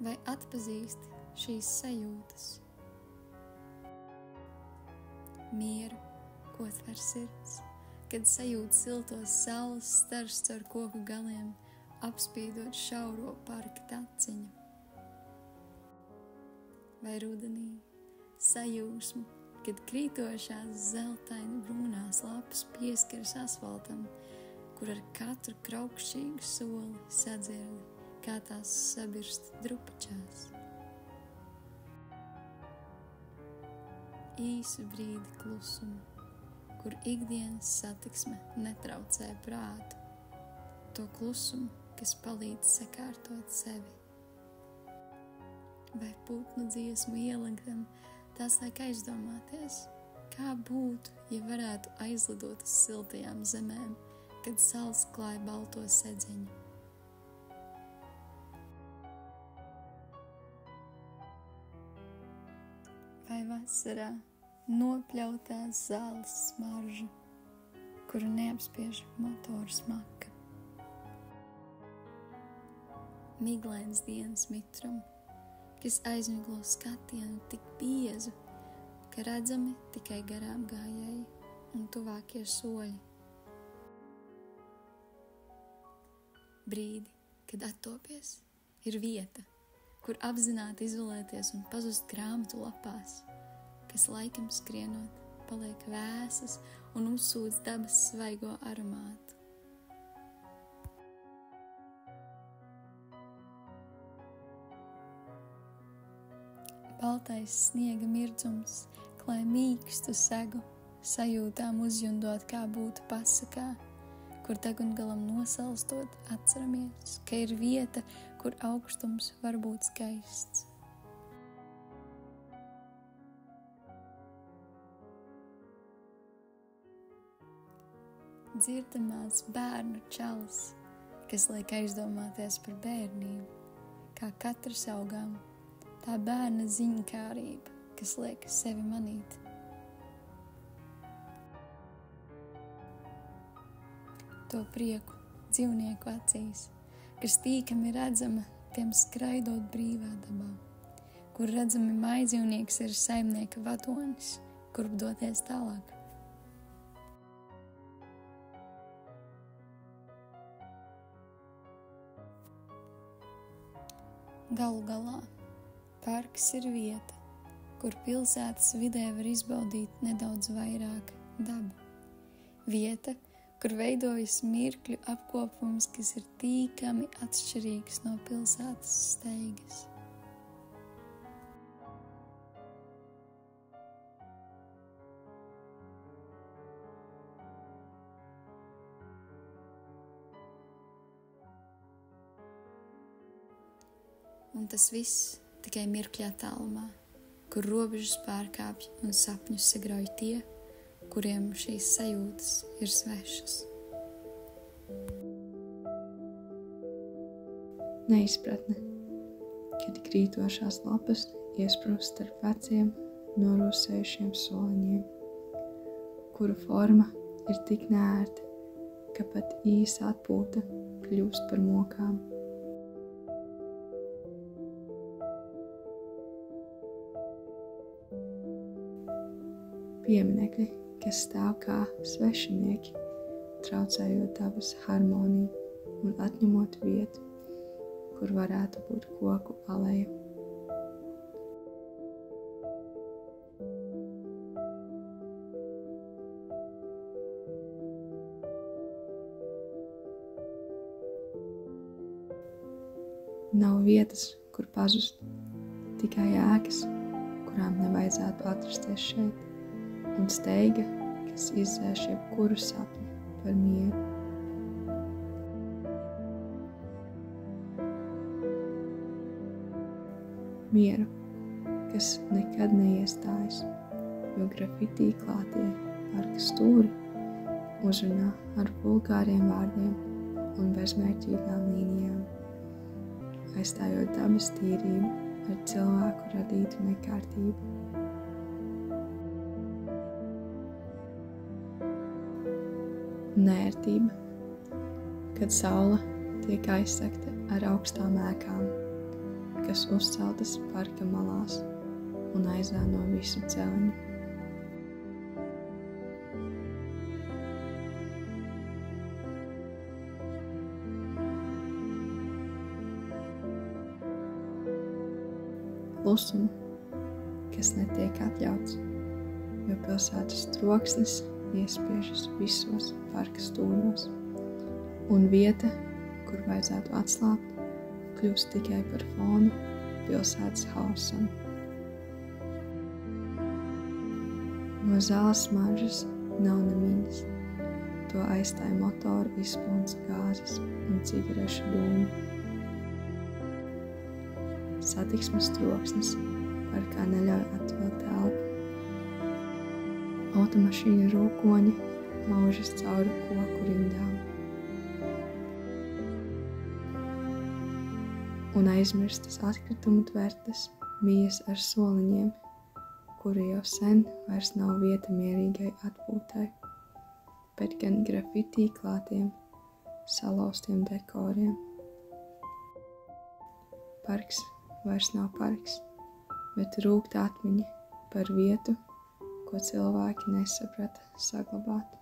Vai atpazīsti šīs sajūtas? Mieru, ko tver sirds, kad sajūt siltos saules stars caur koku galiem, apspīdot šauro parka taciņu. Vai rudenī sajūsmu, kad krītošās zeltaini brūnās lapas pieskaras asfaltam, kur ar katru kraukšķīgu soli sadzirdi, kā tās sabirst drupačās. Īsu brīdi klusumu, kur ikdienas satiksme netraucē prātu, to klusumu, kas palīdz sakārtot sevi. Vai putnu dziesmu ielagdam, tās liek aizdomāties, kā būtu, ja varētu aizlidot uz siltajām zemēm, kad saules klāja balto sedzeņu. Vai vasarā nopļautās zāles smarža, kuru neapspiež motoru smaka. Miglains dienas mitrumu, kas aizmiglo skatienu tik biezu, ka redzami tikai garām gājēji un tuvākie soļi. Brīdi, kad attopies, ir vieta, kur apzināti izolēties un pazust grāmatu lapās, kas laikam skrienot paliek vēsas un uzsūdz dabas svaigo aromātu. Baltais sniega mirdzums klāj mīkstu segu, sajūtām uzjundot, kā būtu pasakā, kur degungalam nosalstot atceramies, ka ir vieta, kur augstums var būt skaists. Dzirdamās bērnu čalas, kas liek aizdomāties par bērnību, kā katrs augām, tā bērna ziņkārība, kas liek sevi manīt. To prieku dzīvnieku acīs, kas tīkami redzama tiem skraidot brīvā dabā, kur redzami mājdzīvnieks ir saimnieka vadonis, kurp doties tālāk. Galu galā, parks ir vieta, kur pilsētas vidē var izbaudīt nedaudz vairāk dabu. Vieta, kur veidojas mirkļu apkopums, kas ir tīkami atšķirīgs no pilsētas steigas. Un tas viss tikai mirkļa attālumā, kur robežas pārkāpj un sapņus sagrauj tie, kuriem šīs sajūtas ir svešas. Neizpratne, kad krītošās lapas iesprūst starp veciem, norūsējušiem soliņiem, kuru forma ir tik neērta, ka pat īsa atpūta kļūst par mokām. Pieminekļi, kas stāv kā svešinieki, traucējot dabas harmoniju un atņemot vietu, kur varētu būt koku aleja. Nav vietas, kur pazust, tikai ēkas, kurām nevajadzētu atrasties šeit, un steiga, kas izdzēš jebkuru sapni par mieru. Mieru, kas nekad neiestājas, jo grafitī klātie parka stūri uzrunā ar vulgāriem vārdiem un bezmērķīgām līnijām, aizstājot dabas tīrību ar cilvēku radītu nekārtību. Nērtība, kad saule tiek aizsegta ar augstām ēkām, kas uzceltas parka malās un aizēno visu dzelni. Klusumu, kas netiek atļauts, jo pilsētas troksnis iespiežas visos parka stūros, un vieta, kur vajadzētu atslābt, kļūst tikai par fonu pilsētas hausam. No zāles smaržas nav nemiņas, to aizstāja motoru izplūdes gāzes un cigarešu dūmi. Satiksmes troksnis parkā neļauj atvilkt elpu. Automašīnu rūkoņi laužas cauri koku rindām. Un aizmirstas atkritumu tvertes mijas ar soliņiem, kuri jau sen vairs nav vieta mierīgai atpūtai, bet gan grafitī klātiem, salauztiem dekoriem. Parks vairs nav parks, bet rūgta atmiņa par vietu, ko cilvēki nesaprata saglabāt.